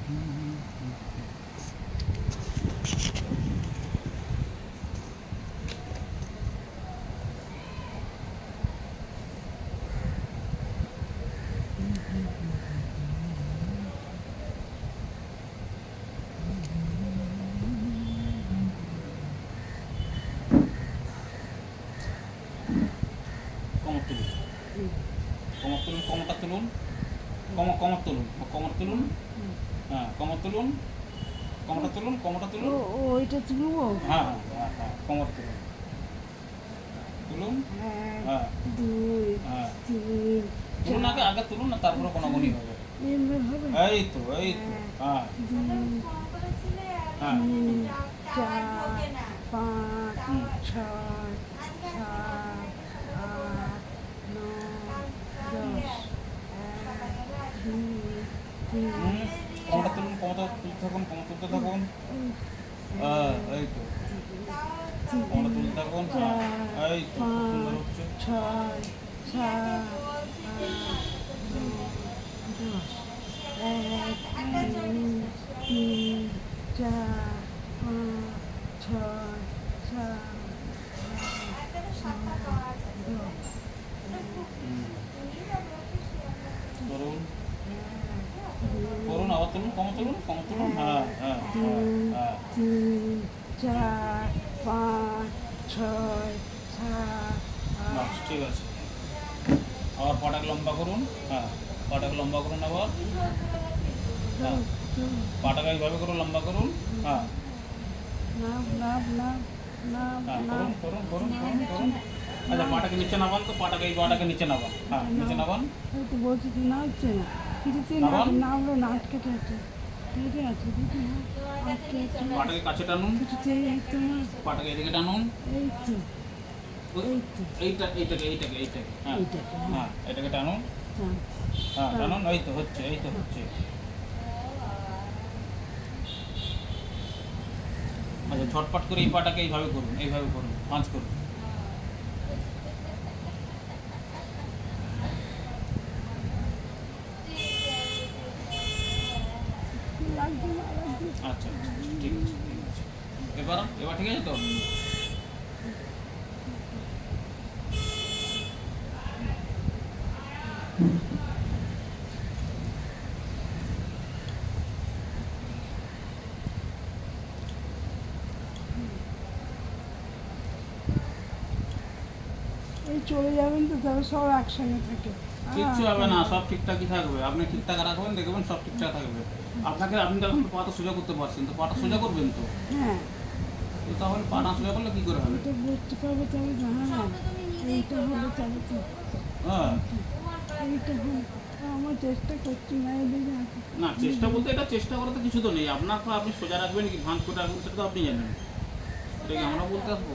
কমরটা তুলুন, কমর তুলুন, কমর তুলুন, হ্যাঁ কমর তুলুন, কমরটা তুলুন, কমরটা তুলুন, ওইটা তুলবো, হ্যাঁ হ্যাঁ হ্যাঁ কমর তুলুন, তুলুন, হ্যাঁ হ্যাঁ তুলুন, আগে আগে তুলুন না, তারপরে কোনাগুনি হবে। এই তো এই তো, হ্যাঁ হ্যাঁ 4 5 6 7 8 9 10 কমরটা তুলুন, কমরটা তুলতে থাকুন, কমর তুলতে থাকুন, এই তো কমরটা তুলতে থাকুন, এই তো সুন্দর হচ্ছে। 6 7 8 9 10 1 2 3 4 5 6 7 করুন করুন, আবার তুলুন, কমর তুলুন, কমর তুলুন, হ্যাঁ হ্যাঁ হ্যাঁ 3 4 5 6 7 বাস ঠিক আছে। আবার পাটাকে লম্বা করুন, হ্যাঁ পাটাকে লম্বা করুন, আবার হ্যাঁ পাটাকে এইভাবে করে লম্বা করুন, হ্যাঁ হ্যাঁ করুন করুন করুন করুন করুন। আচ্ছা পাটাকে নিচে নামান, তো পাটাকে এই পাটাকে নিচে নামান, হ্যাঁ নিচে নামান, তো বলছি তুই নাচছে না, কিছুতেই নামলো না, আটকে আছে, কেটে আছে, দেখি না আটকে আছে, পাটাকে কাছে টানুন, কিছুতেই এই তো না, পাটাকে এদিকে টানুন, এই তো এইটাকে হ্যাঁ হ্যাঁ এটাকে টানুন, হ্যাঁ টানুন, এই তো হচ্ছে, এই তো হচ্ছে। আচ্ছা ঝটপট করে এই পাটাকে এইভাবে করুন, এইভাবে করুন, ভাঁজ করুন, আচ্ছা আচ্ছা ঠিক আছে ঠিক আছে। এবার এবার ঠিক আছে তো, এই চলে যাবেন তো, তবে সব একসঙ্গে থাকে, কিচ্ছু হবে না, সব ঠিকঠাকই থাকবে। আপনি ঠিকঠাক রাখবেন, দেখবেন সব ঠিকঠাক থাকবে। আপনাকে আপনি তো এখন পাটা সোজা করতে পারছেন, তো পাটা সোজা করবেন তো, হ্যাঁ তো তাহলে পা না সোজা করলে কী করে হবে? এটা বুঝতে পারবো তবে জানা না, এইটা হলো তবে তো, হ্যাঁ এইটা হলো, আমার চেষ্টা করছি না, এদিকে না চেষ্টা বলতে, এটা চেষ্টা করা তো কিছু তো নেই। আপনার পা আপনি সোজা রাখবেন কি ভাঁজ করে রাখবেন সেটা তো আপনি জানেন, এটা কি আমরা বলতে আসবো?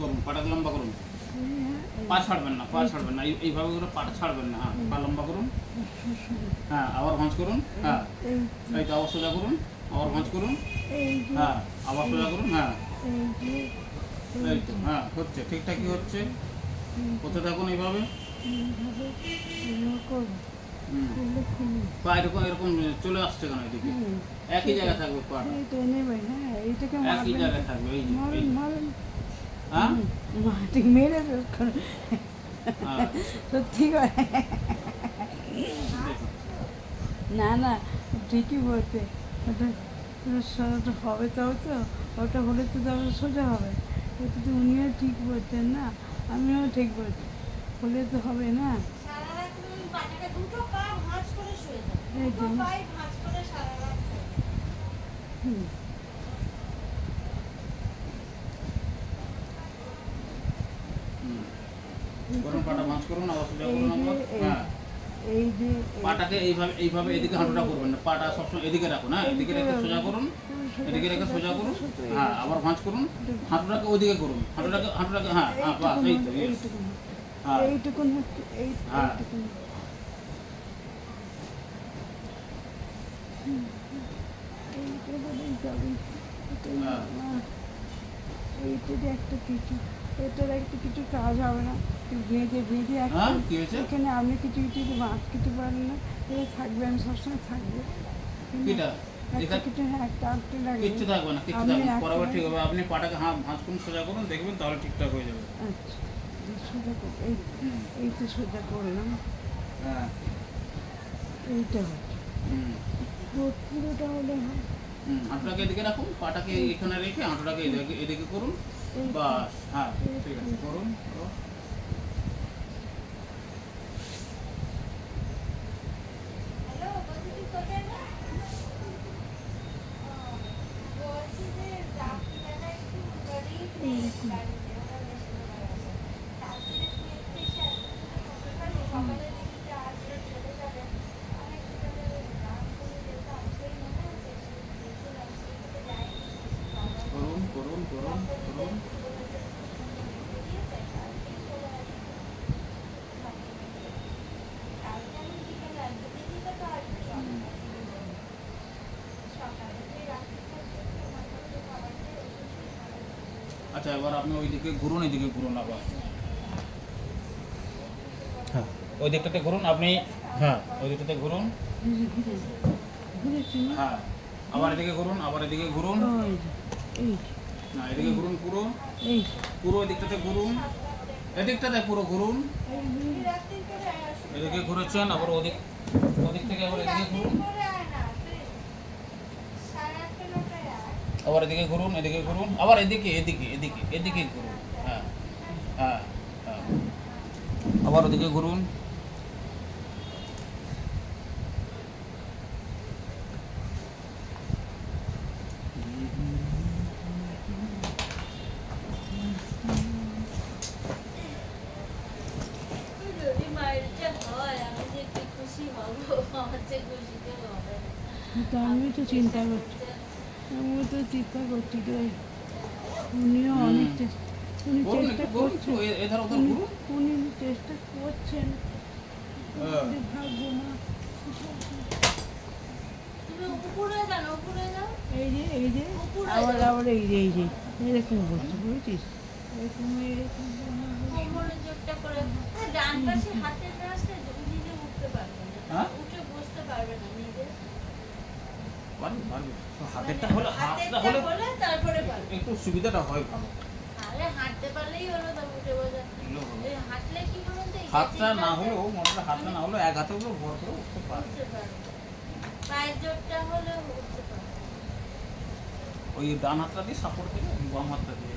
করুন, পাটাকে লম্বা করুন, পা ছাড়বেন না, পা ছাড়বেন না, এইভাবে করে পাটা ছাড়বেন না, হ্যাঁ পা লম্বা করুন, হ্যাঁ আবার ভাঁজ করুন, হ্যাঁ এই তো আবার সোজা করুন, আবার ভাঁজ করুন, হ্যাঁ আবার সোজা করুন, হ্যাঁ এই তো হ্যাঁ হচ্ছে, ঠিকঠাকই হচ্ছে, করতে থাকুন এইভাবে। পা এরকম এরকম চলে আসছে কেন এদিকে? একই জায়গায় থাকবে পা, একই জায়গায় থাকবে, এই যে হ্যাঁ ঠিক মেরে সত্যি করে, না না ঠিকই বলছে, ওটা হবে, তবে তো ওটা হলে তো তবে সোজা হবে, ওটা তো উনিও ঠিক বলছেন না, আমিও ঠিক বলছি, হলে তো হবে না, করুন, পাটা ভাঁজ করুন, আবার সোজা করুন, আবার হ্যাঁ এই যে পাটাকে এইভাবে এইভাবে এদিকে হাঁটুটা করবেন না, পাটা সবসময় এদিকে রাখুন, হ্যাঁ এদিকে রেখে সোজা করুন, এদিকে রেখে সোজা করুন, হ্যাঁ আবার ভাঁজ করুন, হাঁটুটাকে ওইদিকে করুন, হাঁটুটাকে হ্যাঁ হ্যাঁ বাস এই তো yes। হ্যাঁ এইটুকুন হচ্ছে হ্যাঁ এইটুকুন। এইটা বলেই যাবে হ্যাঁ। এইটারই একটা কিছু, এটার একটা কিছু কাজ হবে না, ভেজে ভেজে একটা হ্যাঁ কি হয়েছে? এখানে আপনি কিছু কিছু মাছ খেতে পারেন না, এটা থাকবে, আমি সবসময় থাকবো কিটা? একটা এখানে কিছু, হ্যাঁ একটা আটকে লাগবে। কিচ্ছু থাকবে না, কিচ্ছু আপনি থাকবে না, একটা বরাবর ঠিক হবে। আপনি পাটাকে ভাঁজ করুন, সোজা করুন, দেখবেন তাহলে ঠিকঠাক হয়ে যাবে। আচ্ছা, এই সোজা করবো, এই হুম এই তো সোজা করলাম, হ্যাঁ এইটা হচ্ছে পুরোটা হলে হয়। হাঁটুটাকে এদিকে রাখুন, পাটাকে এখানে রেখে হাঁটুটাকে এদিকে এদিকে করুন, বাস হ্যাঁ ঠিক আছে করুন। করুন করুন করুন করুন। আচ্ছা এবার আপনি ওইদিকে ঘুরুন, এদিকে ঘুরুন আবার, হ্যাঁ ওই দিকটাতে ঘুরুন আপনি, হ্যাঁ ওই দিকটাতে ঘুরুন, ঘুরেছি না? হ্যাঁ আবার এদিকে ঘুরুন, আবার এদিকে ঘুরুন, ওই যে, এই যে, না এদিকে ঘুরুন, পুরো এই যে, পুরো এদিকটাতে ঘুরুন, এদিকটাতে পুরো ঘুরুন, এদিকে ঘুরেছেন, আবার ওদিক ওদিক থেকে আবার এদিকে ঘুরুন, আবার এদিকে ঘুরুন, এদিকে ঘুরুন, আবার এদিকে এদিকে এদিকে এদিকে ঘুরুন, হ্যাঁ হ্যাঁ হ্যাঁ আবার ওদিকে ঘুরুন, যদি মাইলটা হয় আমি যে কি খুশি হব, আমার যে খুশি কেউ হবে না। তো আমিও তো চিন্তা করছি, আমিও তো চিন্তা করছি যে উনিও অনেক উনি ঘুরুন চেষ্টা একটু ঘুরুন, করছেন, এধার ওধার ঘুরুন, উনি চেষ্টা করছেন, হ্যাঁ। যদি ভাগ্য না, তুমি উপরে যাও, উপরে যাও। এই যে আবার আবার এই যে এরকম বলছি, বুঝছিস, এরকম এরকম কোমরের জোরটা করে, আর ডান পাশে হাতের রাস্তায় নিজে উঠতে পারবে না, হ্যাঁ? উঠে বসতে পারবে না নিজে। পারবে পারবে, তো হাতেরটা হলে, হাতটা হাতেরটা হলে হলে তারপরে পারবে। একটু সুবিধাটা হয় ভালো, আরে হাঁটতে পারলেই হলো, তবে উঠে বসে। এগুলো হবে। এই হাঁটলে কি বলুন তো, এই হাতটা চিন্তা না হলেও মোটটা হাতটা না হলেও এক হাতে হলেও ভর করে উঠতে পারে। উঠতে পারবে। পায়ের জোরটা হলে উঠতে পারবে। ওই ডান হাতটা দিয়ে সাপোর্ট দিলে বাম হাতটা দিয়ে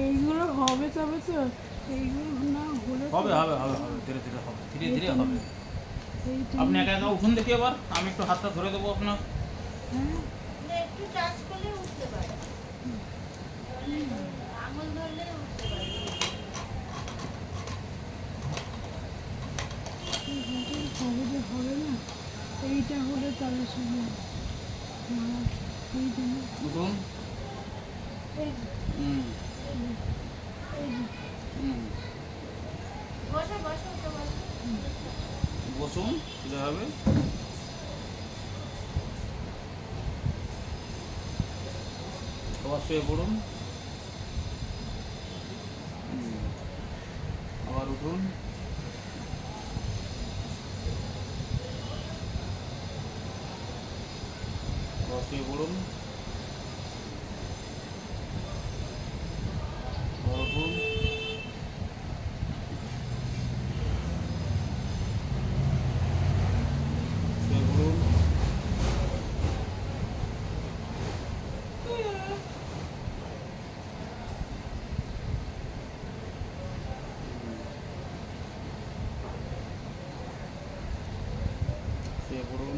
এইগুলো হবে, তবে তো এইগুলো না হলে তো হবে হবে হবে হবে, ধীরে ধীরে হবে, ধীরে ধীরে হবে। এইটা আপনি একা একা উঠুন দেখি, এবার আমি একটু হাতটা ধরে দেবো আপনার, হ্যাঁ, মানে একটু টাচ করলে উঠতে পারে, আঙুল ধরলে উঠতে পারে। হবে যে হবে না, এইটা হলে তবে শুধু এই জন্য উঠুন, এই হুম এই যে হুম বসো বসো, উঠে বসো। বসুন, এটা হবে, আবার শুয়ে পড়ুন, আবার উঠুন, আবার শুয়ে পড়ুন, আবার উঠুন, শুয়ে পড়ুন, শুয়ে পড়ুন,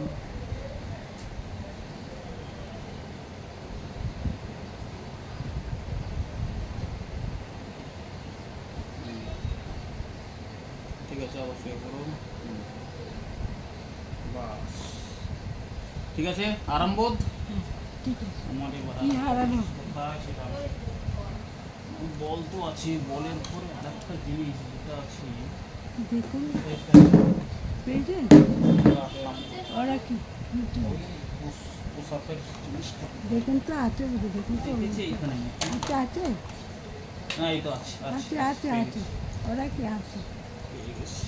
ঠিক আছে আবার শুয়ে পড়ুন, ঠিক আছে, আরাম বোধ। ঠিক আছে। আমার এবার কি হারানো? কোথায় সেটা বল তো আছে, বলের পরে আরেকটা জিনিস যেটা আছে দেখুন পেয়েছেন ওরা কি পোশাকের জিনিসটা দেখুন তো আছে বুঝি, দেখুন তো দেখেছি এখানে। আছে আছে হ্যাঁ এই তো আছে আছে আছে আছে ওরা কি আছে পেয়ে গেছি।